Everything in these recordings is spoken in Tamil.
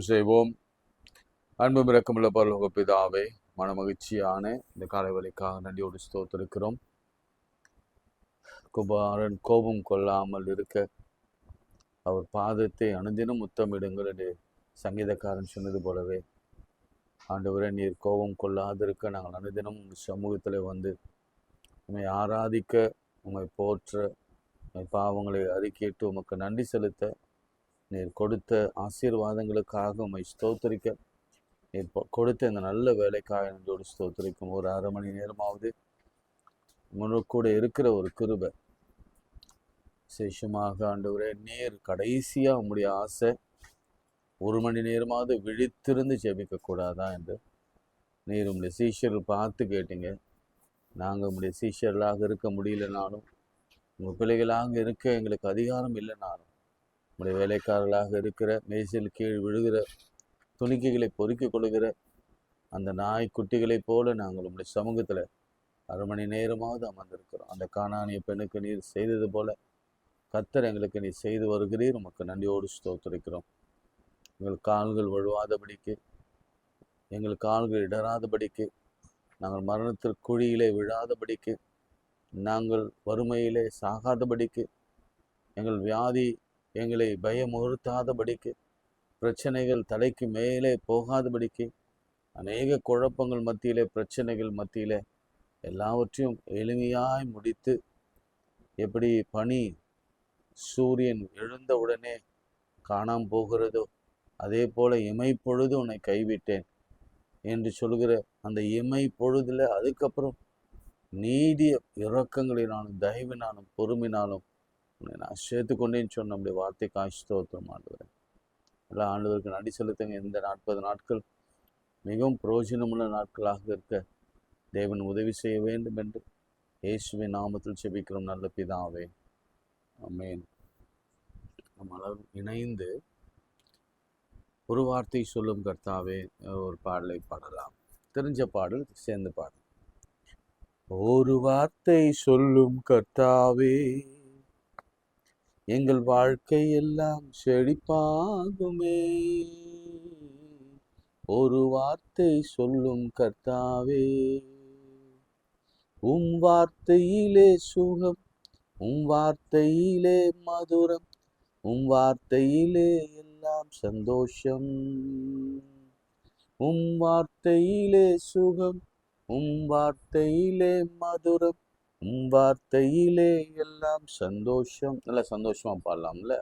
செய்வோம். அன்பு இரக்கமுள்ள பரலோக பிதாவே, மனமகிழ்ச்சியான இந்த காலை வேளைக்காக நன்றியோடு ஸ்தோத்திரிக்கிறோம். குமாரன் கோபம் கொள்ளாமல் இருக்க அவர் பாதத்தை அனுதினம் முத்தமிடுங்கள் என்று சங்கீதக்காரன் சொன்னது போலவே, ஆண்டவரே, நீர் கோபம் கொள்ளாதிருக்க நாங்கள் அனுதினம் உங்கள் சமூகத்தில் வந்து உம்மை ஆராதிக்க, உம்மை போற்ற, உம்மை பாவங்களை அறிக்கையிட்டு உமக்கு நன்றி செலுத்த, நீர் கொடுத்த ஆசீர்வாதங்களுக்காக உம்மை ஸ்தோத்திரிக்க, நீர் கொடுத்த இந்த நல்ல வேலைக்காக நன்றியோடு ஸ்தோத்திரிக்கும். ஒரு அரை மணி நேரமாவது உங்களோட கூட இருக்கிற ஒரு கிருபை. விசேஷமாக ஆண்டவரே, நீர் கடைசியாக உங்களுடைய ஆசை ஒரு மணி நேரமாவது விழித்திருந்து ஜெபிக்க கூடாதா என்று நீர் உங்களுடைய சீஷர்கள் பார்த்து கேட்டீங்க. நாங்கள் உங்களுடைய சீஷர்களாக இருக்க முடியலனாலும், உங்கள் பிள்ளைகளாக இருக்க எங்களுக்கு அதிகாரம் இல்லைனாலும், உங்களுடைய வேலைக்காரர்களாக இருக்கிற மேசில் கீழ் விழுகிற துணிக்கைகளை பொறுக்கிக் கொள்கிற அந்த நாய்க்குட்டிகளைப் போல நாங்கள் உங்களுடைய சமூகத்தில் அரை மணி நேரமாவது அமர்ந்திருக்கிறோம். அந்த கானானிய பெண்ணுக்கு நீர் செய்தது போல கர்த்தர் எங்களுக்கு நீர் செய்து வருகிறீர். உமக்கு நன்றியோடு ஸ்தோத்திரிக்கிறோம். எங்கள் கால்கள் வழுவாதபடிக்கு, எங்கள் கால்கள் இடராதபடிக்கு, நாங்கள் மரணத்திற்கு குழியிலே விழாதபடிக்கு, நாங்கள் வறுமையிலே சாகாதபடிக்கு, எங்கள் வியாதி எங்களை பயமுறுத்தாதபடிக்கு, பிரச்சனைகள் தலைக்கு மேலே போகாதபடிக்கு, அநேக குழப்பங்கள் மத்தியிலே, பிரச்சனைகள் மத்தியிலே எல்லாவற்றையும் எளிமையாய் முடித்து, எப்படி பனி சூரியன் எழுந்த உடனே காணாமல் போகிறதோ அதே போல இமை பொழுது உன்னை கைவிட்டேன் என்று சொல்கிற அந்த இமை பொழுதுல அதுக்கப்புறம் நீடிய இரக்கங்களினாலும் தயவினாலும் பொறுமையினாலும் உன்னை நான் சேர்த்துக்கொண்டேன்னு சொன்ன நம்முடைய வார்த்தைக்கு ஸ்தோத்திரம் ஆண்டவரே. எல்லா ஆண்டவருக்கு நன்றி செலுத்துங்க. இந்த 40 நாட்கள் மிகவும் பிரயோஜனமுள்ள நாட்களாக இருக்க தேவன் உதவி செய்ய வேண்டும் என்று இயேசுவின் நாமத்தில் செபிக்கிறோம் நல்ல பிதாவே, ஆமென். நம்ம இணைந்து ஒரு வார்த்தை சொல்லும் கர்த்தாவே ஒரு பாடலை பாடலாம். தெரிஞ்ச பாடல் சேர்ந்து பாடல். ஒரு வார்த்தை சொல்லும் கர்த்தாவே, எங்கள் வாழ்க்கை எல்லாம் செழிப்பாகுமே. ஒரு வார்த்தை சொல்லும் கர்த்தாவே, உம் வார்த்தையிலே சுகம், உம் வார்த்தையிலே மதுரம், உம் வார்த்தையிலே எல்லாம் சந்தோஷம். உம் வார்த்தையிலே சுகம், உம் வார்த்தையிலே மதுரம், உம் வார்த்தையிலே எல்லாம் சந்தோஷம். நல்ல சந்தோஷமா பாடலாம்ல.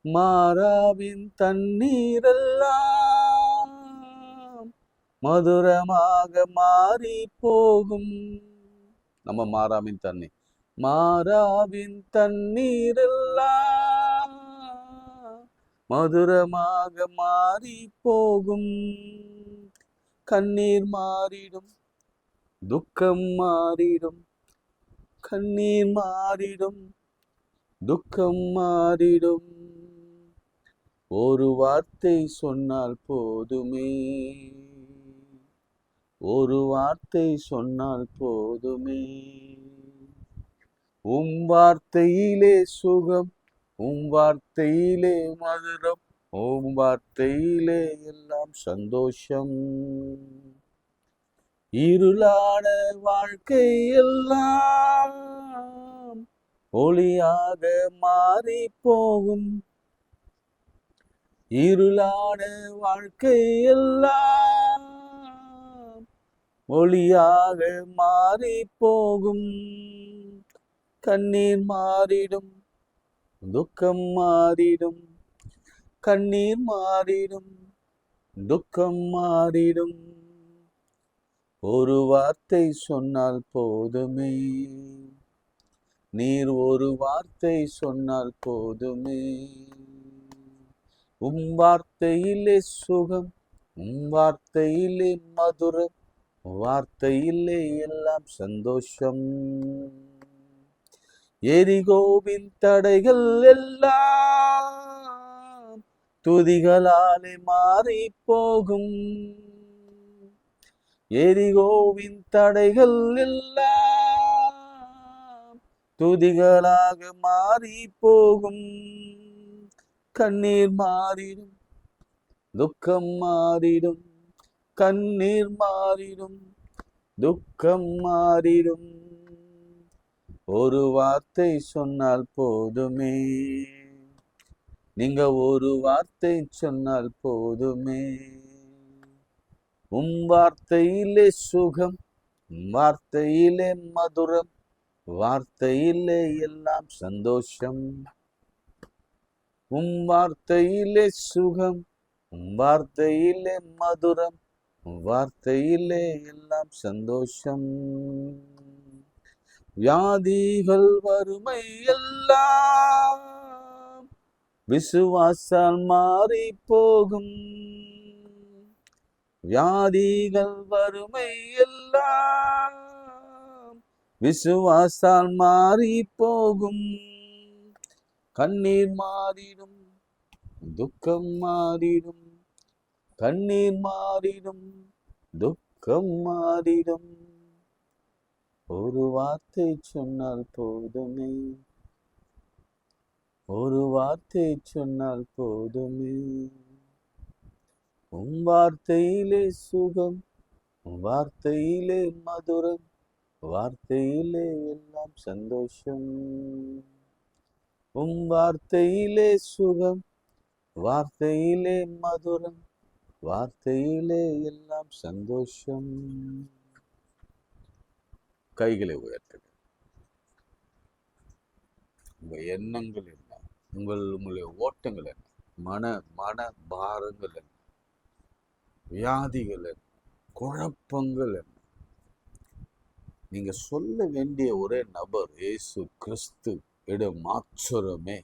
மாறாவின் தண்ணீரெல்லாம் மதுரமாக மாறி போகும். நம்ம மாறாவின் தண்ணீர், மாறாவின் தண்ணீரெல்லாம் மதுரமாக மாறி போகும். கண்ணீர் மாறிடும், துக்கம் மாறிடும், கண்ணீர் மாறிடும், துக்கம் மாறிடும். ஒரு வார்த்தை சொன்னால் போதுமே, ஒரு வார்த்தை சொன்னால் போதுமே. உம் வார்த்தையிலே சுகம், உம் வார்த்தையிலே மதுரம், உம் வார்த்தையிலே எல்லாம் சந்தோஷம். இருளான வாழ்க்கை எல்லாம் ஒளியாக மாறி போகும். இருளான வாழ்க்கை எல்லாம் ஒளியாக மாறி போகும். கண்ணீர் மாறிடும், துக்கம் மாறிடும், கண்ணீர் மாறிடும், துக்கம் மாறிடும். ஒரு வார்த்தை சொன்னால் போதுமே, நீர் ஒரு வார்த்தை சொன்னால் போதுமே. உம் வார்த்தையிலே சுகம், உம் வார்த்தையிலே மதுரம், வார்த்தையிலே எல்லாம் சந்தோஷம். எரிகோவின் தடைகள் எல்லாம் துதிகளாலே மாறி போகும். எரிகோவின் தடைகள் எல்லாம் துதிகளாக மாறி போகும். கண்ணீர் மாறிடும், துக்கம் மாறிடும், கண்ணீர் மாறிடும், துக்கம் மாறிடும். ஒரு வார்த்தை சொன்னால் போதுமே, நீங்க ஒரு வார்த்தை சொன்னால் போதுமே. வார்த்தையிலே சுகம், வார்த்தையிலே மதுரம், வார்த்தையிலே எல்லாம் சந்தோஷம். வார்த்தையிலே சுகம், வார்த்தையிலே மதுரம், வார்த்தையிலே எல்லாம் சந்தோஷம். வியாதிகள் வறுமை எல்லாம் விசுவாசால் மாறி போகும். வியாதிகள் வறுமை எல்லாம் விசுவாசால் மாறி போகும். கண்ணீர் மாறிடும், துக்கம் மாறிடும், கண்ணீர் மாறிடும், துக்கம் மாறிடும். ஒரு வார்த்தை சொன்னால் போதுமே, ஒரு வார்த்தை சொன்னால் போதுமே. வார்த்தையிலே சுகம், வார்த்தையிலே மதுரம், வார்த்தையிலே எல்லாம் சந்தோஷம். வார்த்தையிலே சுகம், வார்த்தையிலே மதுரம், வார்த்தையிலே எல்லாம் சந்தோஷம். கைகளை உயர்த்துங்க. உங்க எண்ணங்கள் என்ன, உங்களுடைய ஓட்டங்கள் என்ன, மன பாரங்கள் என்ன, வியாதிகள் என்ன, குழப்பங்கள் என்ன, நீங்க சொல்ல வேண்டிய ஒரே நபர் இயேசு கிறிஸ்து இடம் மாத்திரமே.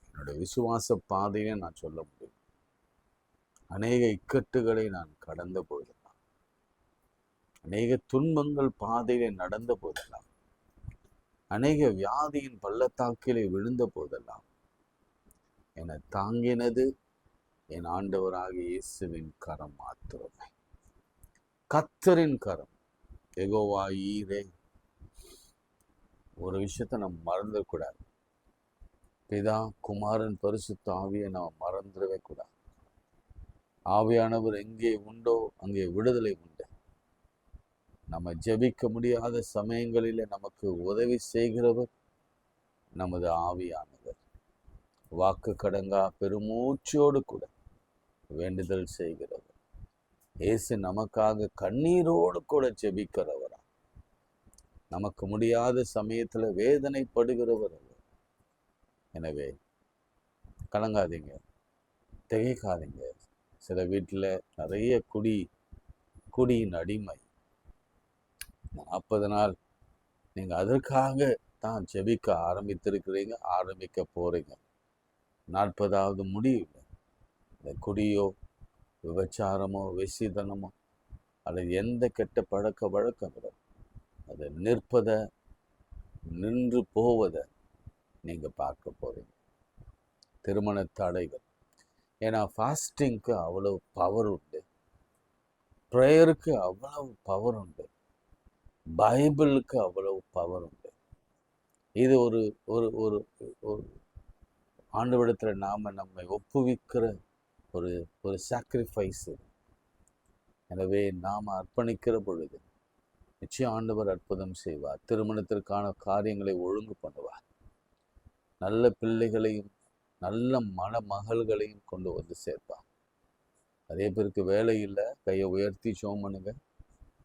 என்னுடைய விசுவாச பாதையை நான் சொல்ல முடியும். அநேக இக்கட்டுகளை நான் கடந்த போதெல்லாம், அநேக துன்பங்கள் பாதையிலே நடந்த போதெல்லாம், அநேக வியாதியின் பள்ளத்தாக்கிலே விழுந்த போதெல்லாம் என்னை தாங்கினது என் ஆண்டவராகிய இயேசுவின் கரம் மாத்திரமே. கர்த்தரின் கரம், யெகோவா ஈரே. ஒரு விஷயத்தை நம்ம மறந்துடக்கூடாது. பிதா, குமாரன், பரிசுத்த ஆவியை நாம் மறந்துடவே கூடாது. ஆவியானவர் எங்கே உண்டோ அங்கே விடுதலை உண்டு. நம்ம ஜெபிக்க முடியாத சமயங்களிலே நமக்கு உதவி செய்கிறவர் நமது ஆவியானவர். வாக்கு கடங்கா பெருமூச்சோடு கூட வேண்டுதல் செய்கிறவர். இயேசு நமக்காக கண்ணீரோடு கூட ஜெபிக்கிறவரா. நமக்கு முடியாத சமயத்துல வேதனைப்படுகிறவர் அவர். எனவே கலங்காதீங்க, திகைக்காதீங்க. சில வீட்டில் நிறைய குடியின் அடிமை. 40 நாள் நீங்கள் அதற்காக தான் ஜெபிக்க ஆரம்பித்திருக்கிறீங்க, ஆரம்பிக்க போகிறீங்க. 40வது முடியல. இந்த குடியோ, விபச்சாரமோ, வெசிதனமோ அல்லது எந்த கெட்ட பழக்க வழக்கங்களோ அது நின்று போவதை நீங்கள் பார்க்க போகிறீங்க. திருமண தடைகள், ஏன்னா ஃபாஸ்டிங்க்கு அவ்வளவு பவர் உண்டு, ப்ரேயருக்கு அவ்வளவு பவர் உண்டு, பைபிளுக்கு அவ்வளவு பவர் உண்டு. இது ஒரு ஒரு ஒரு ஒரு ஆண்டவரிடத்தில் நம்மை ஒப்புவிக்கிற ஒரு ஒரு சாக்ரிஃபைஸ். எனவே நாம் அர்ப்பணிக்கிற பொழுது நிச்சயம் ஆண்டவர் அற்புதம் செய்வார். திருமணத்திற்கான காரியங்களை ஒழுங்கு பண்ணுவார். நல்ல பிள்ளைகளையும் நல்ல மகள்களையும் கொண்டு வந்து சேர்ப்பார். நிறைய பேருக்கு வேலை இல்லை, கையை உயர்த்தி ஜெபம் பண்ணுங்க.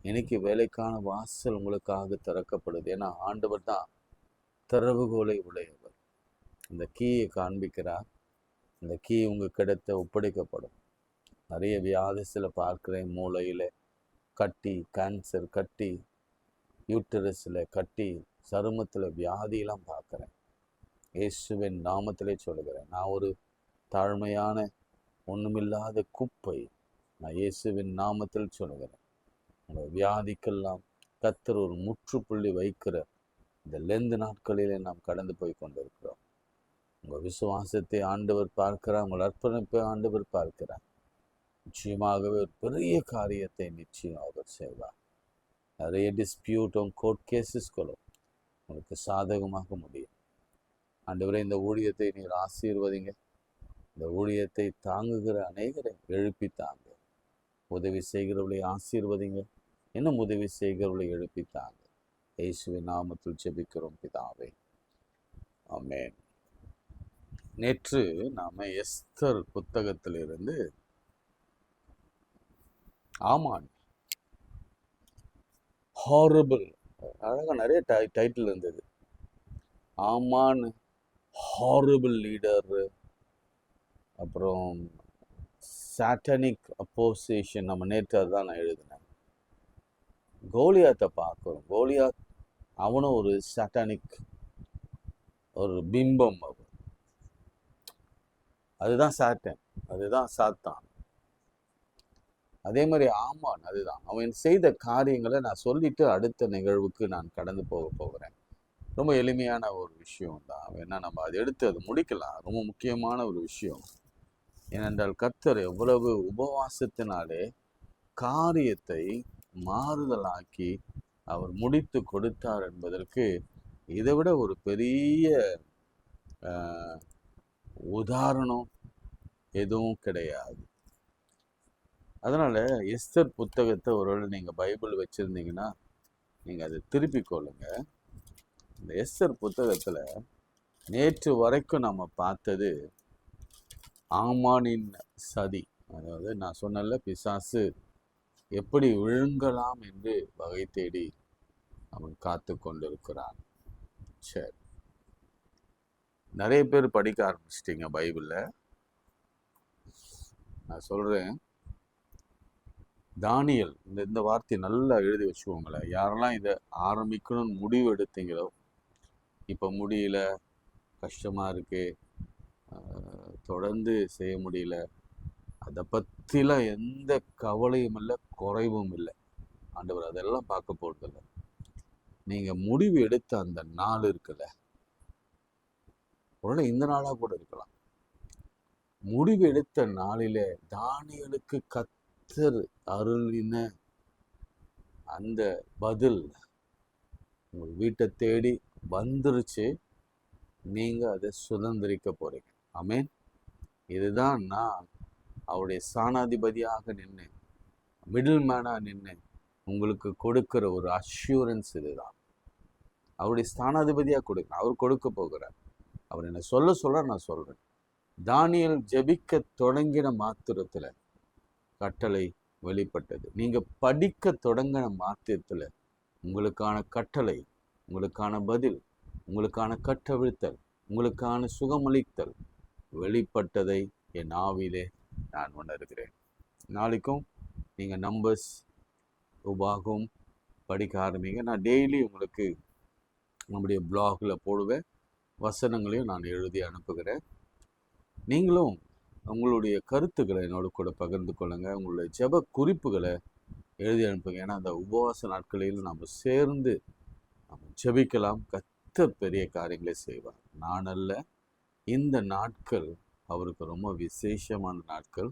இன்னைக்கு வேலைக்கான வாசல் உங்களுக்காக திறக்கப்படுது. ஏன்னா ஆண்டவர் தான் திறவுகோலை உடையவர். இந்த கீயை காண்பிக்கிறார். இந்த கீ உங்கள் கிடத்த ஒப்படைக்கப்படும். நிறைய வியாதிசில் பார்க்குறேன். மூளையில் கட்டி, கேன்சர் கட்டி, யூட்டரஸில் கட்டி, சருமத்தில் வியாதியெல்லாம் பார்க்குறேன். இயேசுவின் நாமத்திலே சொல்கிறேன், நான் ஒரு தாழ்மையான ஒன்றுமில்லாத குப்பை. நான் இயேசுவின் நாமத்தில் சொல்கிறேன், உங்கள் வியாதிக்கெல்லாம் கர்த்தர் ஒரு முற்றுப்புள்ளி வைக்கிற இந்த லெந்து நாட்களிலே நாம் கடந்து போய் கொண்டிருக்கிறோம். உங்கள் விசுவாசத்தை ஆண்டவர் பார்க்கிறார், உங்கள் அர்ப்பணிப்பை ஆண்டவர் பார்க்கிறார். நிச்சயமாகவே ஒரு பெரிய காரியத்தை நிச்சயம் அவர் செய்வார். நிறைய டிஸ்பியூட்டும் கோர்ட் கேசஸ்களும் உங்களுக்கு சாதகமாக முடியும். ஆண்டவரே, இந்த ஊழியத்தை நீர் ஆசீர்வதிங்க. இந்த ஊழியத்தை தாங்குகிற அநேகரை எழுப்பி தாங்க. உதவி செய்கிறவர்களை ஆசீர்வதிங்க. இன்னும் உதவி செய்கிறவர்களை எழுப்பி தாங்க. இயேசுவின் நாமத்தில் ஜெபிக்கிறோம் பிதாவே, ஆமென். நேற்று நாம எஸ்தர் புத்தகத்திலிருந்து ஆமான் ஹாரபிள், அழகா நிறைய டைட்டில் இருந்தது. ஆமான் ஹாரபிள் லீடர், அப்புறம் சாட்டனிக் அப்போசிஷன். நம்ம நேற்று அதுதான் நான் எழுதினேன். கோலியாத்தை பார்க்கிறோம். கோலியாத் அவனும் ஒரு சாட்டானிக், ஒரு பிம்பம். அதுதான் சாட்டன், அதுதான் சாத்தான். அதே மாதிரி ஆமான் அதுதான். அவன் செய்த காரியங்களை நான் சொல்லிட்டு அடுத்த நிகழ்வுக்கு நான் கடந்து போகிறேன். ரொம்ப எளிமையான ஒரு விஷயம் தான். வேணா நம்ம அதை எடுத்து அது முடிக்கலாம். ரொம்ப முக்கியமான ஒரு விஷயம். ஏனென்றால் கர்த்தர் எவ்வளவு உபவாசத்தினாலே காரியத்தை மாறுதலாக்கி அவர் முடித்து கொடுத்தார் என்பதற்கு இதை விட ஒரு பெரிய உதாரணம் எதுவும் கிடையாது. அதனால எஸ்தர் புத்தகத்தை ஒருவேளை நீங்க பைபிள் வச்சிருந்தீங்கன்னா நீங்க அதை திருப்பி கொள்ளுங்க. இந்த எஸ்தர் புத்தகத்துல நேற்று வரைக்கும் நம்ம பார்த்தது ஆமானின் சதி. அதாவது நான் சொன்னல, பிசாசு எப்படி விழுங்கலாம் என்று வகை தேடி அவன் காத்து கொண்டிருக்கிறான். சரி, நிறைய பேர் படிக்க ஆரம்பிச்சிட்டீங்க பைபிள்ல. நான் சொல்றேன், தானியல், இந்த வார்த்தையை நல்லா எழுதி வச்சுக்கோங்களேன். யாரெல்லாம் இதை ஆரம்பிக்கணும்னு முடிவு எடுத்தீங்களோ, இப்போ முடியல, கஷ்டமாக இருக்கு, தொடர்ந்து செய்ய முடியல, அதை பற்றிலாம் எந்த கவலையும் இல்லை, குறைவும் இல்லை. ஆண்டவர் அதெல்லாம் பார்க்க போறதில்லை. நீங்கள் முடிவு எடுத்த அந்த நாள் இருக்குல்ல, உடனே இந்த நாளாக கூட இருக்கலாம். முடிவு எடுத்த நாளிலே தானியலுக்கு கர்த்தர் அருளின அந்த பதில் உங்கள் வீட்டை தேடி வந்துருச்சு. நீங்க அதை சுதந்திரிக்க போறீங்க. ஆமென். இதுதான் நான் அவருடைய சாணாதிபதியாக நின்று, மிடில் மேனா நின்று உங்களுக்கு கொடுக்கிற ஒரு அஷ்யூரன்ஸ். இதுதான் அவருடைய ஸ்தானாதிபதியாக கொடுக்க அவர் கொடுக்க போகிறார். அவர் என்ன சொல்ல நான் சொல்றேன். தானியல் ஜெபிக்க தொடங்கின மாத்திரத்துல கட்டளை வெளிப்பட்டது. நீங்க படிக்க தொடங்கின மாத்திரத்துல உங்களுக்கான கட்டளை, உங்களுக்கான பதில், உங்களுக்கான கட்டவிழ்த்தல், உங்களுக்கான சுகமளித்தல் வெளிப்பட்டதை என் ஆவிலே நான் உணர்கிறேன். நாளைக்கும் நீங்க நம்பர்ஸ் உபாகம் படிக்க ஆரம்பிங்க. நான் டெய்லி உங்களுக்கு நம்முடைய பிளாக்ல போடுவேன். வசனங்களையும் நான் எழுதி அனுப்புகிறேன். நீங்களும் உங்களுடைய கருத்துக்களை என்னோட கூட பகிர்ந்து கொள்ளுங்க. உங்களுடைய ஜெப குறிப்புகளை எழுதி அனுப்புங்க. ஏன்னா அந்த உபவாச நாட்களில் நம்ம சேர்ந்து நம்ம ஜெபிக்கலாம். கர்த்தர் பெரிய காரியங்களை செய்வார். நான் அல்ல, இந்த நாட்கள் அவருக்கு ரொம்ப விசேஷமான நாட்கள்,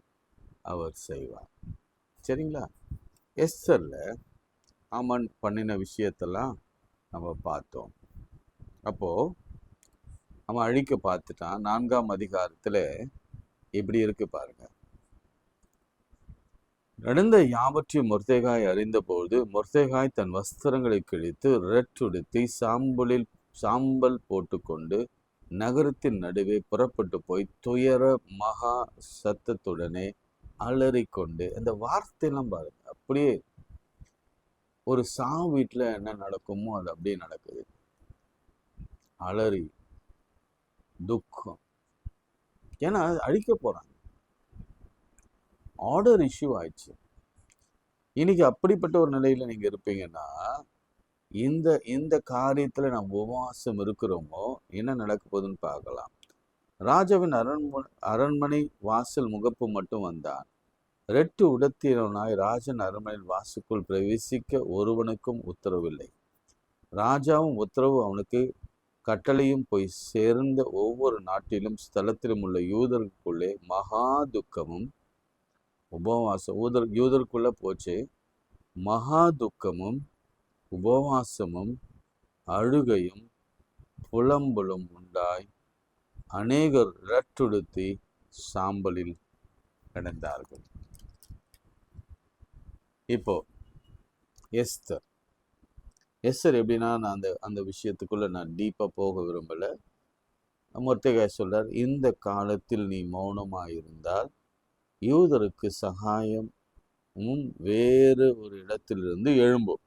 அவர் செய்வார். சரிங்களா? எஸ்தர்ல ஆமான் பண்ணின விஷயத்தெல்லாம் நம்ம பார்த்தோம். அப்போ அவன் அழிக்க பார்த்துட்டான். 4ஆம் அதிகாரத்துல இப்படி இருக்கு பாருங்க. நடந்த யாவற்றையும் மொர்தெகாய் அறிந்தபோது மொர்தெகாய் தன் வஸ்திரங்களை கிழித்து ரெட்டுடுத்தி சாம்பல் போட்டுக்கொண்டு நகரத்தின் நடுவே புறப்பட்டு போய் துயர மகா சத்தத்துடனே அலறிக்கொண்டு, அந்த வார்த்தையெல்லாம் பாருங்க, அப்படியே ஒரு வீட்டுல என்ன நடக்குமோ அது அப்படியே நடக்குது. அலறி துக்கம். ஏன்னா அழிக்க போறாங்க. ஆர்டர் இஷ்யூ ஆயிடுச்சு. இன்னைக்கு அப்படிப்பட்ட ஒரு நிலையில நீங்க இருப்பீங்கன்னா, இந்த காரியத்துல நம்ம உபவாசம் இருக்கிறோமோ என்ன நடக்க போகுதுன்னு பார்க்கலாம். ராஜாவின் அரண்மனை வாசல் முகப்பு மட்டும் வந்தான். ரெட்டு உடுத்தினவனாய் ராஜன் அரண்மனையின் வாசுக்குள் பிரவேசிக்க ஒருவனுக்கும் உத்தரவில்லை. ராஜாவும் உத்தரவு அவனுக்கு கட்டளையும் போய் சேர்ந்த ஒவ்வொரு நாட்டிலும் ஸ்தலத்திலும் உள்ள யூதருக்குள்ளே மகா துக்கமும் உபவாசம். யூதருக்குள்ள போச்சு. மகா துக்கமும் உபவாசமும் அழுகையும் புலம்பலும் உண்டாய் அநேகர் இரட்டுடுத்தி சாம்பலில் கிடந்தார்கள். இப்போ எஸ்தர் எப்படின்னா, நான் அந்த விஷயத்துக்குள்ள நான் டீப்பா போக விரும்பல. மொர்தெகாய் சொல்றார், இந்த காலத்தில் நீ மௌனமாயிருந்தால் யூதருக்கு சகாயம் வேறு ஒரு இடத்திலிருந்து எழும்பும்,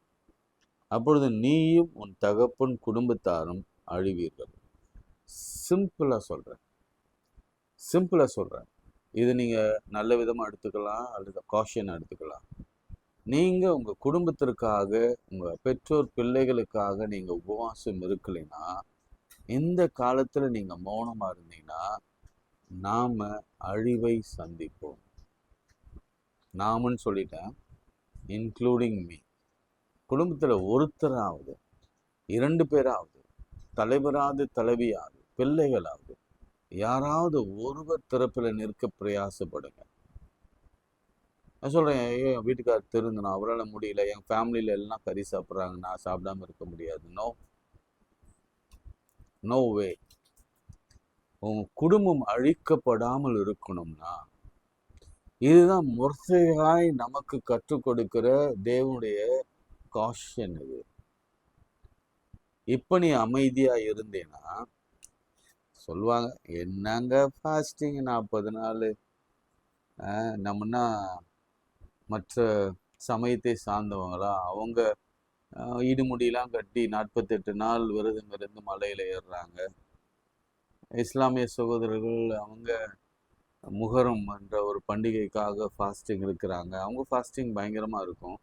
அப்பொழுது நீயும் உன் தகப்பன் குடும்பத்தாரும் அழிவீர்கள். சிம்பிளா சொல்றேன். இது நீங்க நல்ல விதமா எடுத்துக்கலாம் அல்லது காஷன் எடுத்துக்கலாம். நீங்க உங்க குடும்பத்திற்காக, உங்க பெற்றோர் பிள்ளைகளுக்காக நீங்க உபவாசம் இருக்கலைன்னா, இந்த காலத்துல நீங்க மௌனமா இருந்தீங்கன்னா நாம அழிவை சந்திப்போம். நாமன்னு சொல்லிட்டேன், இன்க்ளூடிங் மீ. குடும்பத்துல ஒருத்தராவது, 2 பேராவது, தலைவராவது, தலைவியாவது, பிள்ளைகளாவது, யாராவது ஒருவர் தரப்புல நிற்க பிரயாசப்படுங்க. நான் சொல்றேன், என் வீட்டுக்காரர் திருந்தணும், அவரால் முடியல, என் ஃபேமிலியில எல்லாம் கறி சாப்பிட்றாங்க, நான் சாப்பிடாம இருக்க முடியாது. No way. உங்க குடும்பம் அழிக்கப்படாமல் இருக்கணும்னா, இதுதான் மொர்தெகாய் நமக்கு கற்றுக் கொடுக்கிற தேவனுடைய காஷன். இது இப்ப நீ அமைதியா இருந்தேன்னா சொல்லுவாங்க, என்னங்க ஃபாஸ்டிங் 40 நாள், நம்மனா மற்ற சமயத்தை சார்ந்தவங்களா, அவங்க இடுமுடியெல்லாம் கட்டி 48 நாள் விரதம் இருந்து மலையில ஏறுறாங்க. இஸ்லாமிய சகோதரர்கள் அவங்க முகரம் என்ற ஒரு பண்டிகைக்காக ஃபாஸ்டிங் இருக்கிறாங்க. அவங்க ஃபாஸ்டிங் பயங்கரமாக இருக்கும்.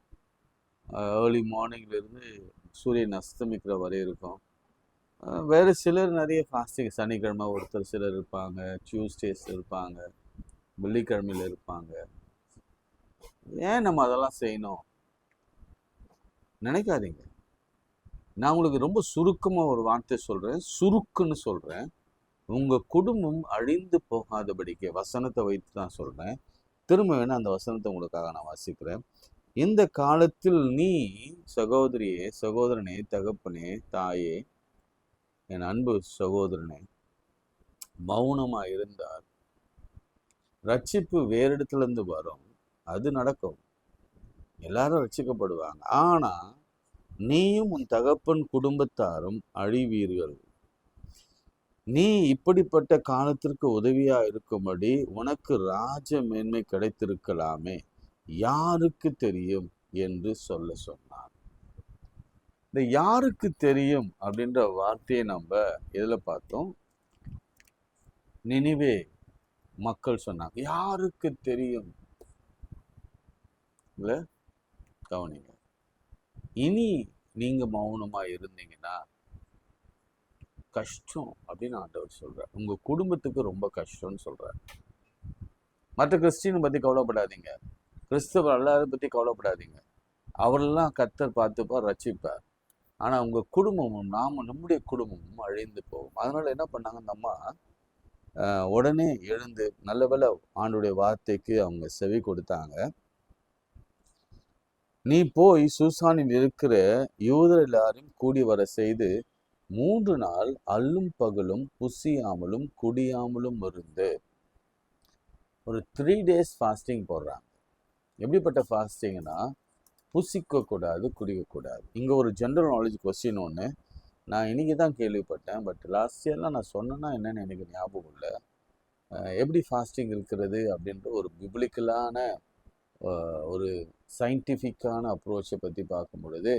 ஏர்லி மார்னிங்லேருந்து சூரியன் அஸ்தமிக்கிற வரை இருக்கும். வேறு சிலர் நிறைய ஃபாஸ்டிங், சனிக்கிழமை ஒருத்தர் சிலர் இருப்பாங்க, டியூஸ்டேஸ் இருப்பாங்க, வெள்ளிக்கிழமையில் இருப்பாங்க. ஏன் நம்ம அதெல்லாம் செய்யணும் நினைக்காதீங்க. நான் உங்களுக்கு ரொம்ப சுருக்கமாக ஒரு வார்த்தை சொல்கிறேன், சுருக்குன்னு சொல்கிறேன். உங்கள் குடும்பம் அழிந்து போகாதபடிக்கு வசனத்தை வைத்து தான் சொல்கிறேன். திரும்ப வேணா அந்த வசனத்தை உங்களுக்காக நான் வாசிக்கிறேன். இந்த காலத்தில் நீ சகோதரியே, சகோதரனே, தகப்பனே, தாயே, என் அன்பு சகோதரனே, மௌனமா இருந்தால் ரட்சிப்பு வேறு இடத்துல இருந்து வரும். அது நடக்கும், எல்லாரும் ரட்சிக்கப்படுவாங்க. ஆனா நீயும் உன் தகப்பன் குடும்பத்தாரும் அழிவீர்கள். நீ இப்படிப்பட்ட காலத்திற்கு உதவியா இருக்கும்படி உனக்கு ராஜ மேன்மை கிடைத்திருக்கலாமே, யாருக்கு தெரியும் என்று சொன்னார். இந்த யாருக்கு தெரியும் அப்படின்ற வார்த்தையை நம்ம எதுல பார்த்தோம்? நினிவே மக்கள் சொன்னாங்க, யாருக்கு தெரியும். இல்ல, கவனிங்க. இனி நீங்க மௌனமா இருந்தீங்கன்னா கஷ்டம் அப்படின்னு ஆண்டவர் சொல்றார். உங்க குடும்பத்துக்கு ரொம்ப கஷ்டம்னு சொல்றார். மற்ற கிறிஸ்டியனை பத்தி கவலைப்படாதீங்க, கிறிஸ்தவ அல்லாத பத்தி கவலைப்படாதீங்க. அவரெல்லாம் கர்த்தர் பார்த்துப்பார், ரட்சிப்பார். ஆனா உங்க குடும்பமும் நம்முடைய குடும்பமும் அழிந்து போகும். அதனால என்ன பண்ணாங்க, அந்த அம்மா உடனே எழுந்து, நல்ல வேளை ஆண்டுடைய வார்த்தைக்கு அவங்க செவி கொடுத்தாங்க. நீ போய் சூசானில் இருக்கிற யூதர் எல்லாரும் கூடி வர செய்து 3 நாள் அல்லும் பகலும் புசியாமலும் குடியாமலும் இருந்து ஒரு 3 days ஃபாஸ்டிங் போடுறாங்க. எப்படிப்பட்ட ஃபாஸ்டிங்னா, புசிக்க கூடாது, குடிக்கக்கூடாது. இங்கே ஒரு ஜென்ரல் நாலேஜ் கொஸ்டின் ஒன்று நான் இன்னைக்கு தான் கேள்விப்பட்டேன். பட் லாஸ்ட் இயர்லாம் நான் சொன்னேன்னா என்னன்னு எனக்கு ஞாபகம் இல்லை. எப்படி ஃபாஸ்டிங் இருக்கிறது அப்படின்ற ஒரு பிப்ளிக்கலான ஒரு சயின்டிஃபிக்கான அப்ரோச்சை பற்றி பார்க்கும் பொழுது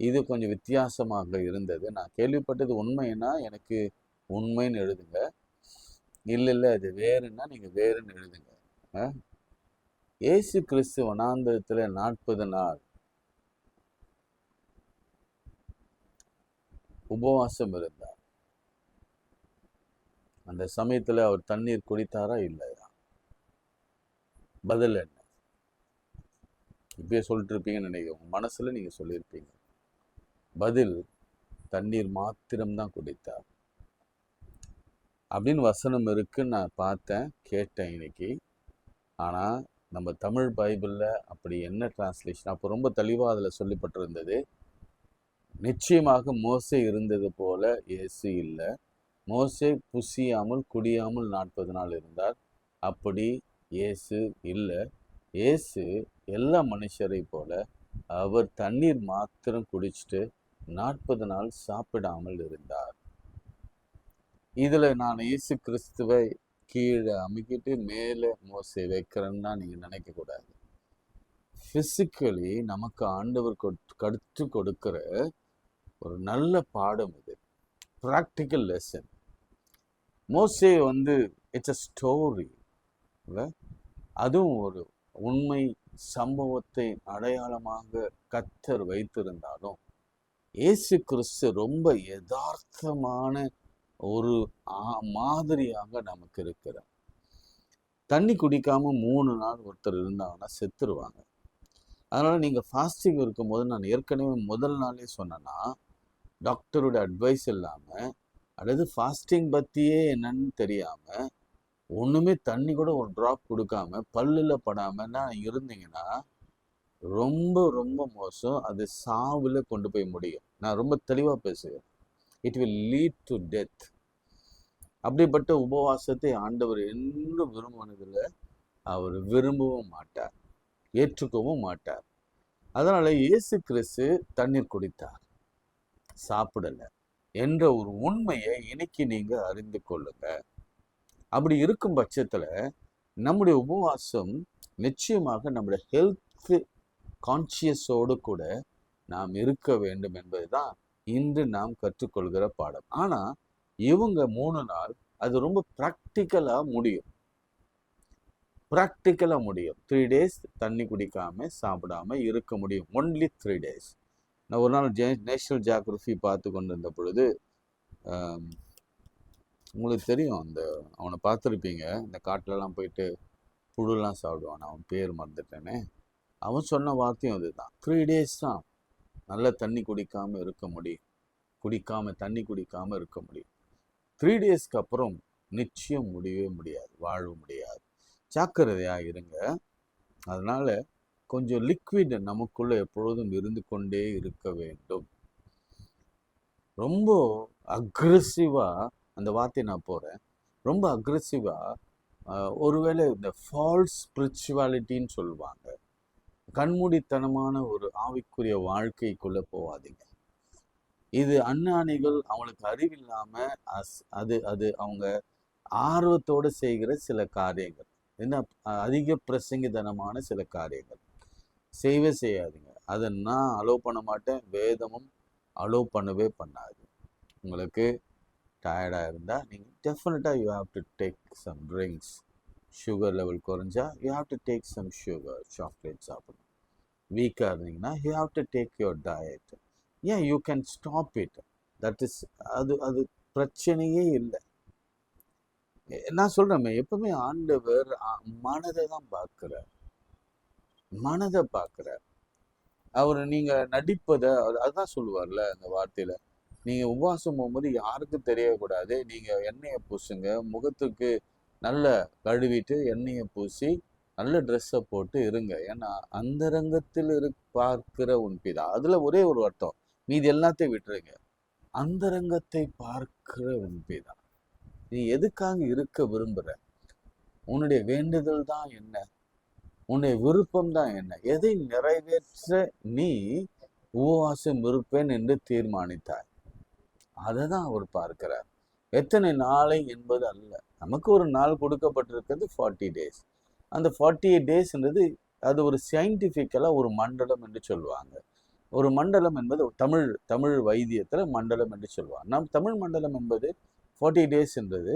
இது கொஞ்சம் வித்தியாசமாக இருந்தது. நான் கேள்விப்பட்டது உண்மைன்னா எனக்கு உண்மைன்னு எழுதுங்க, இல்லை அது வேறுன்னா நீங்கள் வேறுன்னு எழுதுங்க. இயேசு கிறிஸ்து வனாந்தரத்தில் 40 நாள் உபவாசம் இருந்தார். அந்த சமயத்தில் அவர் தண்ணீர் குடித்தாரா இல்லையா? பதில் என்ன? இப்பயே சொல்லிட்டு இருப்பீங்கன்னு நினைக்கிறேன், உங்க மனசுல நீங்க சொல்லியிருப்பீங்க. பதில், தண்ணீர் மாத்திரம்தான் குடித்தார் அப்படின்னு வசனம் இருக்குன்னு நான் பார்த்தேன், கேட்டேன் இன்னைக்கு. ஆனால் நம்ம தமிழ் பைபிளில் அப்படி என்ன டிரான்ஸ்லேஷன்? அப்போ ரொம்ப தெளிவாக அதில் சொல்லப்பட்டிருந்தது, நிச்சயமாக மோசே இருந்தது போல இயேசு இல்லை. மோசே புசியாமல் குடியாமல் 40 நாள் இருந்தார். அப்படி இயேசு இல்லை. இயேசு எல்லா மனுஷரை போல அவர் தண்ணீர் மாத்திரம் குடிச்சிட்டு 40 நாள் சாப்பிடாமல் இருந்தார். இதுல நான் இயேசு கிறிஸ்துவை கீழே அமுக்கிட்டு மேலே மோசே வைக்கிறேன்னா நீங்க நினைக்க கூடாது. பிசிக்கலி நமக்கு ஆண்டவர் கற்று கொடுக்கிற ஒரு நல்ல பாடம் இது, ப்ராக்டிக்கல் லெசன். மோசே இட்ஸ் அ ஸ்டோரி, அதுவும் ஒரு உண்மை சம்பவத்தை அடையாளமாக கர்த்தர் வைத்திருந்தாலும் இயேசு கிறிஸ்து ரொம்ப யதார்த்தமான ஒரு மாதிரியாக நமக்கு இருக்கிறார். தண்ணி குடிக்காம 3 நாள் ஒருத்தர் இருந்தாங்கன்னா செத்துருவாங்க. அதனால நீங்க ஃபாஸ்டிங் இருக்கும்போது, நான் ஏற்கனவே முதல் நாளே சொன்னேன்னா, டாக்டருடைய அட்வைஸ் இல்லாம அல்லது ஃபாஸ்டிங் பத்தியே என்னன்னு தெரியாம ஒண்ணுமே தண்ணி கூட ஒரு டிராப் கொடுக்காம பல்லுல படாம இருந்தீங்கன்னா ரொம்ப ரொம்ப மோசம். அது சாவுல கொண்டு போய் முடியும். நான் ரொம்ப தெளிவா பேசுகிறேன். It will lead to death. அப்படிப்பட்ட உபவாசத்தை ஆண்டவர் என்று விரும்பினதில்லை, அவர் விரும்பவும் மாட்டார், ஏற்றுக்கவும் மாட்டார். அதனால இயேசு கிறிஸ்து தண்ணீர் குடித்தார், சாப்பிடல என்ற ஒரு உண்மையை இன்னைக்கு நீங்க அறிந்து கொள்ளுங்க. அப்படி இருக்கும் பட்சத்துல நம்முடைய உபவாசம் நிச்சயமாக நம்முடைய ஹெல்த் கான்சியஸோடு கூட நாம் இருக்க வேண்டும் என்பதுதான் இன்று நாம் கற்றுக்கொள்கிற பாடம். ஆனா இவங்க 3 நாள் அது ரொம்ப ப்ராக்டிக்கலா முடியும். 3 days தண்ணி குடிக்காம சாப்பிடாம இருக்க முடியும். Only 3 days. நான் ஒரு நாள் நேஷனல் ஜியோகிராஃபி பார்த்து கொண்டு இருந்த பொழுது, உங்களுக்கு தெரியும், அவனை பார்த்துருப்பீங்க, இந்த காட்டிலலாம் போயிட்டு புழுலாம் சாப்பிடுவான், அவன் பேர் மறந்துட்டேனே. அவன் சொன்ன வார்த்தையும் அதுதான். 3 days தான் நல்ல தண்ணி குடிக்காம இருக்க முடியும், தண்ணி குடிக்காம இருக்க முடியும். 3 daysக்கு அப்புறம் நிச்சயம் முடியவே முடியாது, வாழ முடியாது. ஜாக்கிரதையா இருங்க. அதனால கொஞ்சம் லிக்விட் நமக்குள்ள எப்பொழுதும் இருந்து கொண்டே இருக்க வேண்டும். ரொம்ப அக்ரெசிவா அந்த வார்த்தை நான் போறேன், ரொம்ப அக்ரெசிவா ஒருவேளை இந்த ஃபால்ஸ் ஸ்பிரிச்சுவாலிட்டின்னு சொல்லுவாங்க, கண்மூடித்தனமான ஒரு ஆவிக்குரிய வாழ்க்கைக்குள்ள போவாதீங்க. இது அஞ்ஞானிகள், அவங்களுக்கு அறிவில்லாம அது அது அவங்க ஆர்வத்தோடு செய்கிற சில காரியங்கள், என்ன அதிக பிரசங்கிதனமான சில காரியங்கள் செய்யாதீங்க. அதை நான் அலோவ் பண்ண மாட்டேன், வேதமும் அலோவ் பண்ணவே பண்ணாது. உங்களுக்கு டயர்டாக இருந்தால் நீங்கள் டெஃபினட்டாக you have to take some drinks. Sugar level குறைஞ்சா you have to take some sugar, chocolate சாப்பிடணும். வீக்காக இருந்தீங்கன்னா you have to take your diet. And you can stop it, that is அது பிரச்சனையே இல்லை. நான் சொல்றேன், எப்பவுமே ஆண்டவர் மனதை தான் பார்க்கிறார், மனதை பார்க்கிறார். அவர் நீங்க நடிப்பதை அதுதான் சொல்லுவார்ல அந்த வார்த்தையில, நீங்க உபவாசம் போகும்போது யாருக்கும் தெரியக்கூடாது, நீங்க எண்ணெயை பூசுங்க, முகத்துக்கு நல்ல கழுவிட்டு எண்ணெயை பூசி நல்ல ட்ரெஸ்ஸை போட்டு இருங்க, ஏன்னா அந்த ரங்கத்தில் பார்க்கிற உன் பிதா. அதுல ஒரே ஒரு அர்த்தம், மீதி எல்லாத்தையும் விட்டுருங்க, அந்த ரங்கத்தை பார்க்கிற உன் பிதா. நீ எதுக்காக இருக்க விரும்புற, உன்னுடைய வேண்டுதல் தான் என்ன, உன்னுடைய விருப்பம் தான் என்ன, எதை நிறைவேற்ற நீ உபவாசம் இருப்பேன் என்று தீர்மானித்தாய், அதை தான் அவர் பார்க்கிறார். எத்தனை நாளை என்பது அல்ல, நமக்கு ஒரு நாள் கொடுக்கப்பட்டிருக்கிறது 40 days. அந்த 48 daysன்றது அது ஒரு சயின்டிஃபிக்கலா ஒரு மண்டலம் என்று சொல்லுவாங்க. ஒரு மண்டலம் என்பது தமிழ் வைத்தியத்துல மண்டலம் என்று சொல்லுவாங்க. நம் தமிழ் மண்டலம் என்பது 40 days என்றது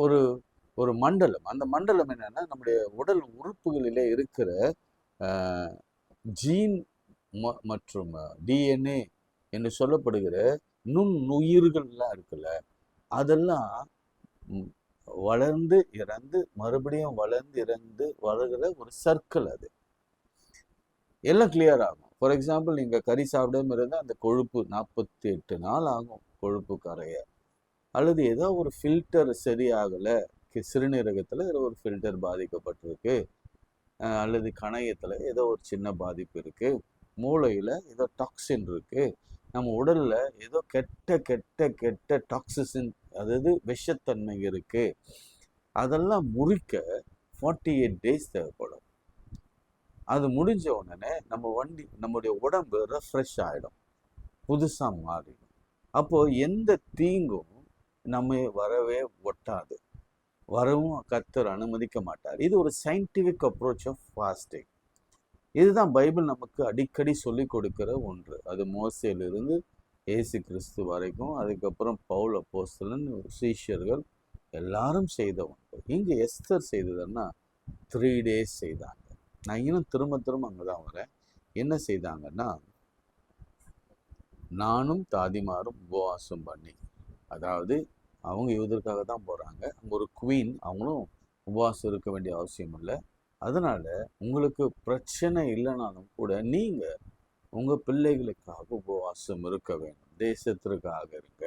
ஒரு ஒரு மண்டலம். அந்த மண்டலம் என்னன்னா, நம்முடைய உடல் உறுப்புகளிலே இருக்கிற ஜீன் மற்றும் டிஎன்ஏ என்று சொல்லப்படுகிற நுண்ணுயிர்கள்லாம் இருக்குல்ல, அதெல்லாம் வளர்ந்து இறந்து மறுபடியும் வளர்ந்து இறந்து வளர்கிற ஒரு சர்க்கிள். அது எல்லாம் கிளியர் ஆகும். ஃபார் எக்ஸாம்பிள், நீங்க கறி சாப்பிடாம இருந்தால் அந்த கொழுப்பு 48 நாள் ஆகும் கொழுப்பு கரைய, அல்லது ஏதோ ஒரு ஃபில்டர் சரியாகலை, சிறுநீரகத்துல ஏதோ ஒரு ஃபில்டர் பாதிக்கப்பட்டிருக்கு, அல்லது கணையத்துல ஏதோ ஒரு சின்ன பாதிப்பு இருக்கு, மூளையில ஏதோ டாக்ஸின் இருக்கு, நம்ம உடல்ல ஏதோ கெட்ட டாக்ஸின், அதாவது விஷத்தன்மை இருக்கு, அதெல்லாம் முறிக்க 48 days தேவைப்படும். அது முடிஞ்ச உடனே நம்முடைய உடம்பு ரெஃப்ரெஷ் ஆகிடும், புதுசாக மாறிடும். அப்போ எந்த தீங்கும் நம்ம வரவே ஒட்டாது, வரவும் கர்த்தர் அனுமதிக்க மாட்டார். இது ஒரு சயின்டிஃபிக் அப்ரோச் ஆஃப் ஃபாஸ்டிங். இதுதான் பைபிள் நமக்கு அடிக்கடி சொல்லி கொடுக்கிற ஒன்று. அது மோசேலிருந்து இயேசு கிறிஸ்து வரைக்கும், அதுக்கப்புறம் பவுல் அப்போஸ்தலன், சீஷர்கள் எல்லாரும் செய்த ஒன்று. இங்கே எஸ்தர் செய்ததுன்னா 3 days செய்தாங்க. நான் இன்னும் திரும்ப திரும்ப அங்கே தான் வரேன். என்ன செய்தாங்கன்னா, நானும் தாதிமாரும் உபவாசம் பண்ணி, அதாவது அவங்க யூதருக்காக தான் போகிறாங்க, அங்கே ஒரு குவீன், அவங்களும் உபவாசம் இருக்க வேண்டிய அவசியம் இல்லை. அதனால் உங்களுக்கு பிரச்சனை இல்லைனாலும் கூட நீங்கள் உங்கள் பிள்ளைகளுக்காக உபவாசம் இருக்க வேண்டும், தேசத்திற்காக இருங்க.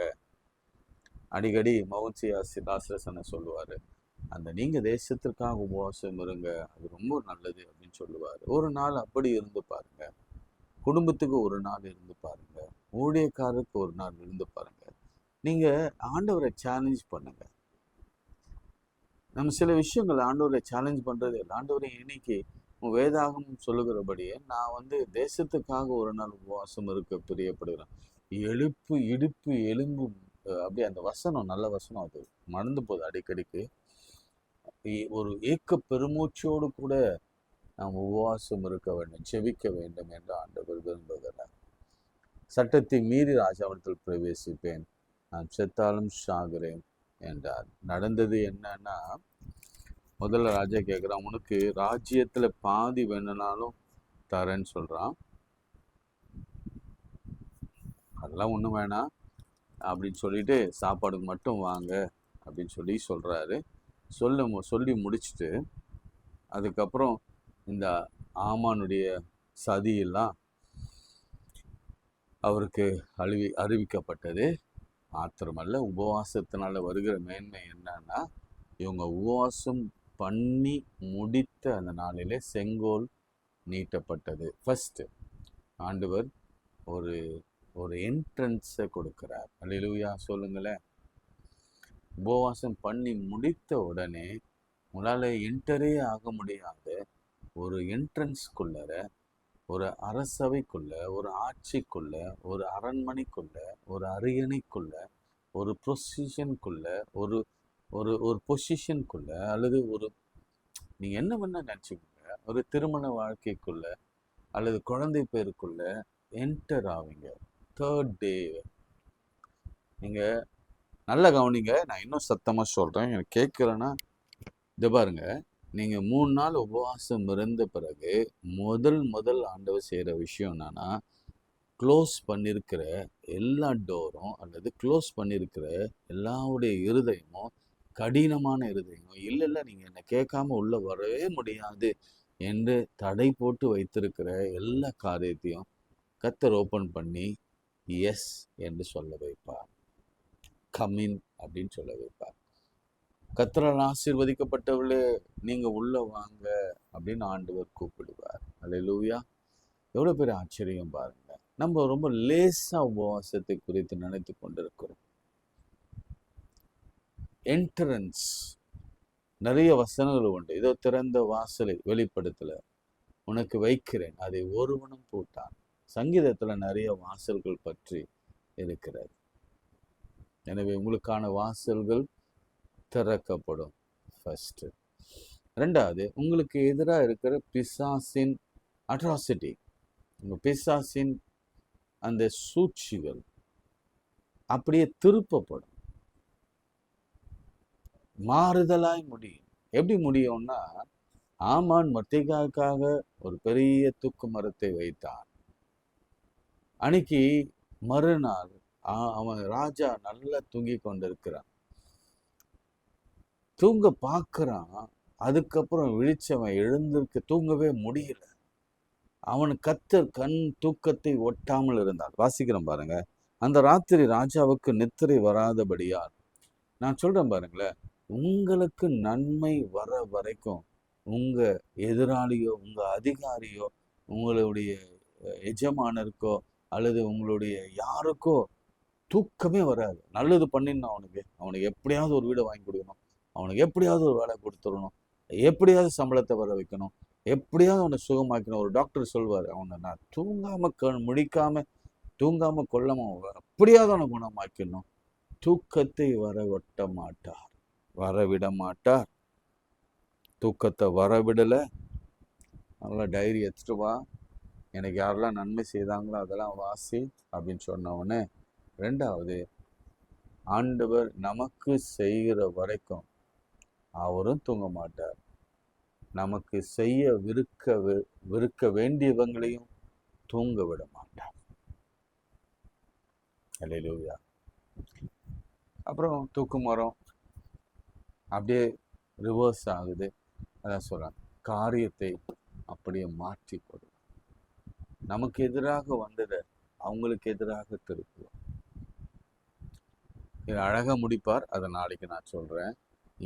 அடிக்கடி மவுன்சி தாசரசனை சொல்லுவார், அந்த நீங்கள் தேசத்திற்காக உபவாசம் இருங்க, அது ரொம்ப நல்லது அப்படின்னு சொல்லுவார். ஒரு நாள் அப்படி இருந்து பாருங்க, குடும்பத்துக்கு ஒரு நாள் இருந்து பாருங்க, ஊழியக்காரருக்கு ஒரு நாள் இருந்து பாருங்க. நீங்கள் ஆண்டவரை சேலஞ்ச் பண்ணுங்க. நம்ம சில விஷயங்கள் ஆண்டவரை சேலஞ்ச் பண்ணுறது இல்லை. ஆண்டவரை இன்னைக்கு வேதாகம் சொல்லுகிறபடியே நான் தேசத்துக்காக ஒரு நாள் உபவாசம் இருக்க பிரியப்படுகிறேன். இடுப்பு எலும்பு அப்படி அந்த வசனம், நல்ல வசனம், அது மறந்து போகுது அடிக்கடிக்கு. ஒரு ஏக்க பெருமூச்சோடு கூட நாம் உபவாசம் இருக்க வேண்டும், செபிக்க வேண்டும் என்று ஆண்டவர் விரும்புகிறார். சட்டத்தை மீறி ராஜாவிடத்தில் பிரவேசிப்பேன், நான் செத்தாலும் சாகிறேன் என்றார். நடந்தது என்னன்னா, முதல்ல ராஜா கேட்குறான், உனக்கு ராஜ்யத்துல பாதி வேணும்னாலும் தரேன்னு சொல்றான். அதெல்லாம் ஒன்றும் வேணாம் அப்படின்னு சொல்லிட்டு சாப்பாடுக்கு மட்டும் வாங்க அப்படின்னு சொல்றாரு. சொல்லி முடிச்சுட்டு அதுக்கப்புறம் இந்த ஆமானுடைய சதியெல்லாம் அவருக்கு அறிவிக்கப்பட்டது. மாத்திரமல்ல, உபவாசத்தினால வருகிற மேன்மை என்னன்னா, இவங்க உபவாசம் பண்ணி முடித்த அந்த நாளிலே செங்கோல் நீட்டப்பட்டது. ஃபர்ஸ்ட் ஆண்டவர் ஒரு ஒரு என்ட்ரன்ஸை கொடுக்கிறார். அல்லேலூயா சொல்லுங்களேன். உபவாசம் பண்ணி முடித்த உடனே உங்களால் என்டரே ஆக முடியாத ஒரு என்ட்ரன்ஸ்குள்ளர, ஒரு அரசவைக்குள்ள, ஒரு ஆட்சிக்குள்ள, ஒரு அரண்மனைக்குள்ள, ஒரு அரியணைக்குள்ள, ஒரு பொசிஷனுக்குள்ள, ஒரு ஒரு ஒரு பொசிஷனுக்குள்ள, அல்லது நீங்கள் என்ன பண்ண நினச்சிக்கோங்க, ஒரு திருமண வாழ்க்கைக்குள்ள அல்லது குழந்தை பேருக்குள்ள என்டர் ஆவீங்க. 3rd day. நீங்கள் நல்லா கவனிங்க, நான் இன்னும் சத்தமாக சொல்கிறேன், எனக்கு கேட்குறேன்னா இதை பாருங்க. நீங்கள் 3 நாள் உபவாசம் இருந்த பிறகு முதல் ஆண்டவர் செய்கிற விஷயம் என்னன்னா, க்ளோஸ் பண்ணியிருக்கிற எல்லா டோரும் அல்லது க்ளோஸ் பண்ணியிருக்கிற எல்லாருடைய இருதயமும், கடினமான இருதயமும், இல்லை நீங்கள் என்னை கேட்காம உள்ளே வரவே முடியாது என்று தடை போட்டு வைத்திருக்கிற எல்லா காரியத்தையும் கர்த்தர் ஓப்பன் பண்ணி எஸ் என்று சொல்ல வைப்பார். கமின் அப்படின்னு சொல்ல வைப்பார். கர்த்தரால் ஆசீர்வதிக்கப்பட்டவளே நீங்கள் உள்ளே வாங்க அப்படின்னு ஆண்டவர் கூப்பிடுவார். அல்லேலூயா. எவ்வளோ பெரிய ஆச்சரியம் பாருங்க. நம்ம ரொம்ப லேசாக உபவாசத்தை குறித்து நினைத்து கொண்டிருக்கிறோம். என்ட்ரன்ஸ் நிறைய வசனங்கள் உண்டு. இதோ திறந்த வாசலை வெளிப்படுத்தல உனக்கு வைக்கிறேன், அதை ஒருவனும் பூட்டான். சங்கீதத்தில் நிறைய வாசல்கள் பற்றி இருக்கிறது. எனவே உங்களுக்கான வாசல்கள் திறக்கப்படும். ஃபர்ஸ்ட். 2வது, உங்களுக்கு எதிராக இருக்கிற பிசாசின் அட்ராசிட்டி, உங்கள் பிசாசின் அந்த சூழ்ச்சிகள் அப்படியே திருப்பப்படும், மாறுதலாய் முடியும். எப்படி முடியும்னா, ஆமான் மொர்தெகாய்க்காக ஒரு பெரிய தூக்கு மரத்தை வைத்தான். அன்னைக்கு மறுநாள் அவன் ராஜா நல்லா தூங்கி கொண்டிருக்கிறான், தூங்க பார்க்குறான். அதுக்கப்புறம் விழிச்சவன் எழுந்திருக்க தூங்கவே முடியல. அவன் கர்த்தர் கண் தூக்கத்தை ஒட்டாமல் இருந்தான். வாசிக்கிறேன் பாருங்க. அந்த ராத்திரி ராஜாவுக்கு நித்திரை வராதபடியால், நான் சொல்றேன் பாருங்களேன், உங்களுக்கு நன்மை வர வரைக்கும் உங்க எதிராளியோ, உங்க அதிகாரியோ, உங்களுடைய எஜமானருக்கோ அல்லது உங்களுடைய யாருக்கோ தூக்கமே வராது. நல்லது பண்ணினா அவனுக்கு எப்படியாவது ஒரு வீடை வாங்கி கொடுக்கணும், அவனுக்கு எப்படியாவது ஒரு வேலை கொடுத்துடணும், எப்படியாவது சம்பளத்தை வர வைக்கணும், எப்படியாவது அவனை சுகமாக்கணும். ஒரு டாக்டர் சொல்வார், அவனை நான் முடிக்காம தூங்காம கொல்லாம எப்படியாவது அவனை குணமாக்கணும். தூக்கத்தை வரவிட மாட்டார். தூக்கத்தை வரவிடல. நல்லா டைரி எடுத்துட்டு வா, எனக்கு யாரெல்லாம் நன்மை செய்தாங்களோ அதெல்லாம் வாசி அப்படின்னு சொன்ன உடனே, ரெண்டாவது, ஆண்டவர் நமக்கு செய்கிற வரைக்கும் அவரும் தூங்க மாட்டார். நமக்கு செய்ய விருக்க வேண்டியவங்களையும் தூங்க விட மாட்டார். அல்லேலூயா. அப்புறம் தூக்கம் வரும், அப்படியே ரிவர்ஸ் ஆகுது. அதான் சொல்றாங்க, காரியத்தை அப்படியே மாற்றி போடுவோம். நமக்கு எதிராக வந்ததை அவங்களுக்கு எதிராக திருப்புவோம். இது அழகாக முடிப்பார். அதை நாளைக்கு நான் சொல்கிறேன்.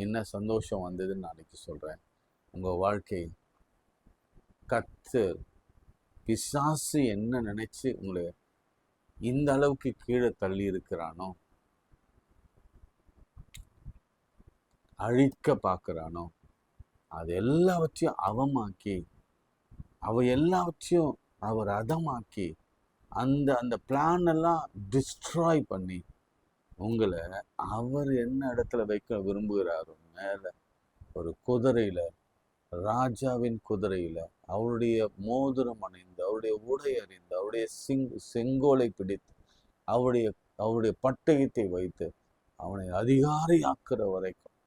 என்ன சந்தோஷம் வந்ததுன்னு நாளைக்கு சொல்கிறேன். உங்கள் வாழ்க்கை கர்த்தர் பிசாசு என்ன நினைச்சு உங்களை இந்த அளவுக்கு கீழே தள்ளி இருக்கிறானோ, அழிக்க பார்க்குறானோ, அது எல்லாவற்றையும் அவமாக்கி எல்லாவற்றையும் அவர் அதமாக்கி அந்த பிளான் எல்லாம் டிஸ்ட்ராய் பண்ணி உங்களை அவர் என்ன இடத்துல வைக்க விரும்புகிறாரோ, மேலே ஒரு குதிரையில, ராஜாவின் குதிரையில, அவருடைய மோதிரம் அணிந்து, அவருடைய உடை அறிந்து, அவருடைய செங்கோலை பிடித்து, அவருடைய பட்டயத்தை வைத்து அவனை அதிகாரி ஆக்குற வரைக்கும்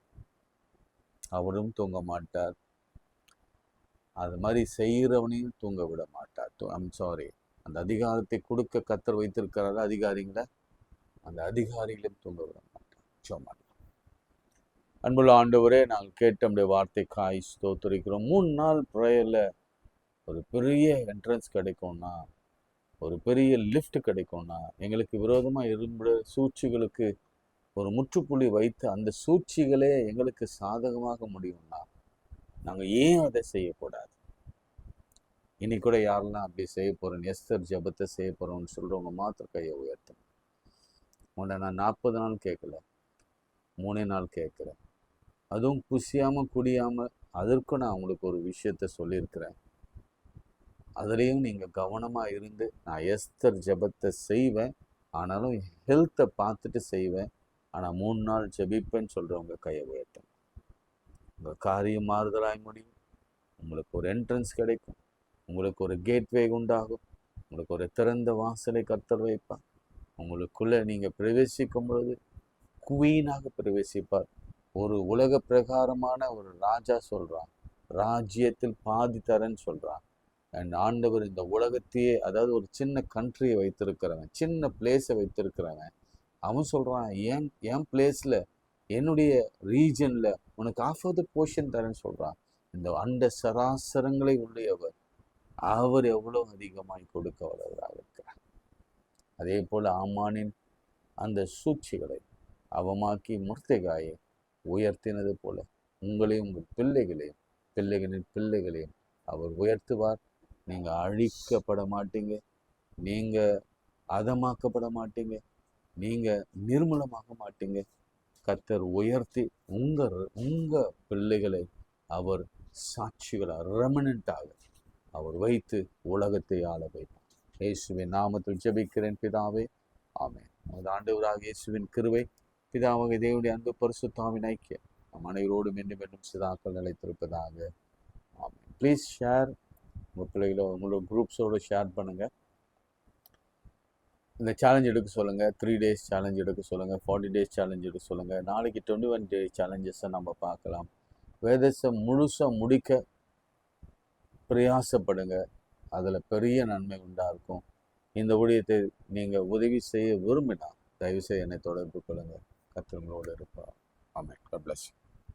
அவரும் தூங்க மாட்டார். அது மாதிரி செய்கிறவனையும் தூங்க விட மாட்டார். அந்த அதிகாரத்தை கொடுக்க கர்த்தர் வைத்திருக்கிறாரு அதிகாரிகளை, அந்த அதிகாரிகளையும் தூங்க விட மாட்டார். அன்புள்ள ஆண்டவரே, நாங்கள் கேட்ட நம்முடைய வார்த்தைக்காய் ஸ்தோத்திரிக்கிறோம். 3 நாள் ப்ரேயரில் ஒரு பெரிய என்ட்ரன்ஸ் கிடைக்கும்னா, ஒரு பெரிய லிஃப்ட் கிடைக்கும்னா, எங்களுக்கு விரோதமாக இருந்த சூழ்ச்சிகளுக்கு ஒரு முற்றுப்புள்ளி வைத்து அந்த சூழ்ச்சிகளே எங்களுக்கு சாதகமாக முடியும்னா, நாங்கள் ஏன் அதை செய்யக்கூடாது? இன்னைக்கு கூட யாரெல்லாம் அப்படி செய்ய போகிறேன், எஸ்தர் ஜபத்தை செய்ய போகிறோம்னு சொல்கிறவங்க மாத்திர கையை உயர்த்தணும். உன்னை நான் 40 நாள் கேட்கல, 3 நாள் கேட்குறேன். அதுவும் புசியாமல் குடியாமல், அதற்கும் நான் உங்களுக்கு ஒரு விஷயத்த சொல்லியிருக்கிறேன். அதுலேயும் நீங்கள் கவனமாக இருந்து, நான் எஸ்தர் ஜபத்தை செய்வேன், ஆனாலும் ஹெல்த்தை பார்த்துட்டு செய்வேன், ஆனால் 3 நாள் ஜபிப்பேன்னு சொல்கிறவங்க கையை உயர்த்தணும். உங்கள் காரியம் மாறுதலாய் முடியும். உங்களுக்கு ஒரு என்ட்ரன்ஸ் கிடைக்கும், உங்களுக்கு ஒரு கேட்வே உண்டாகும், உங்களுக்கு ஒரு திறந்த வாசலை கர்த்தர் வைப்பார். உங்களுக்குள்ளே நீங்கள் பிரவேசிக்கும் பொழுது குவீனாக பிரவேசிப்பார். ஒரு உலக பிரகாரமான ஒரு ராஜா சொல்கிறான், ராஜ்யத்தில் பாதி தரேன்னு சொல்கிறான். அண்ட் ஆண்டவர் இந்த உலகத்தையே, அதாவது ஒரு சின்ன கண்ட்ரியை வைத்திருக்கிறவன், சின்ன பிளேஸை வைத்திருக்கிறவன், அவன் சொல்கிறான், என் பிளேஸில், என்னுடைய ரீஜனில் உனக்கு ஆஃப் ஆஃப் த போர்ஷன் தரேன்னு சொல்கிறான். இந்த அண்ட சராசரங்களை உடையவர், அவர் எவ்வளோ அதிகமாய் கொடுக்க வல்லவராக இருக்கிறார். அதே போல் ஆமானின் அந்த சூழ்ச்சிகளை அவமாக்கி முர்தெகாயை உயர்த்தினது போல உங்களையும் உங்கள் பிள்ளைகளையும் பிள்ளைகளின் பிள்ளைகளையும் அவர் உயர்த்துவார். நீங்கள் அழிக்கப்பட மாட்டீங்க, நீங்கள் அதமாக்கப்பட மாட்டீங்க, நீங்கள் நிர்மூலமாக மாட்டீங்க. கர்த்தர் உயர்த்தி உங்கள் பிள்ளைகளை அவர் சாட்சிகளாக ரெமனண்டாக அவர் வைத்து உலகத்தை ஆள வைப்பார். இயேசுவின் நாமத்தில் ஜெபிக்கிறேன் பிதாவே, ஆமென். நமது ஆண்டவராக இயேசுவின் கிருபை, பிதாவாகிய தேவனுடைய அன்பு, பரிசுத்தாவின் ஐக்கியம் நம் அனைவரோடும் என்றும் சிதாக்கள் நிலைத்திருப்பதாக. ஆமென். Please share. உங்கள் பிள்ளைகளோ உங்களோட குரூப்ஸோடு ஷேர் பண்ணுங்கள். இந்த சேலஞ்ச் எடுக்க சொல்லுங்கள். 3 days சேலஞ்ச் எடுக்க சொல்லுங்கள். 40 days சேலஞ்ச் எடுக்க சொல்லுங்கள். நாளைக்கு 21 day சேலஞ்சஸை நம்ம பார்க்கலாம். வேதத்தை முழுசாக முடிக்க பிரயாசப்படுங்க, அதில் பெரிய நன்மை உண்டாயிருக்கும். இந்த ஊழியத்தை நீங்கள் உதவி செய்ய விரும்பினா தயவுசெய்து என்னை தொடர்பு கொள்ளுங்கள். கர்த்தர் உங்களோடு இருப்பார். ஆமென். God bless you.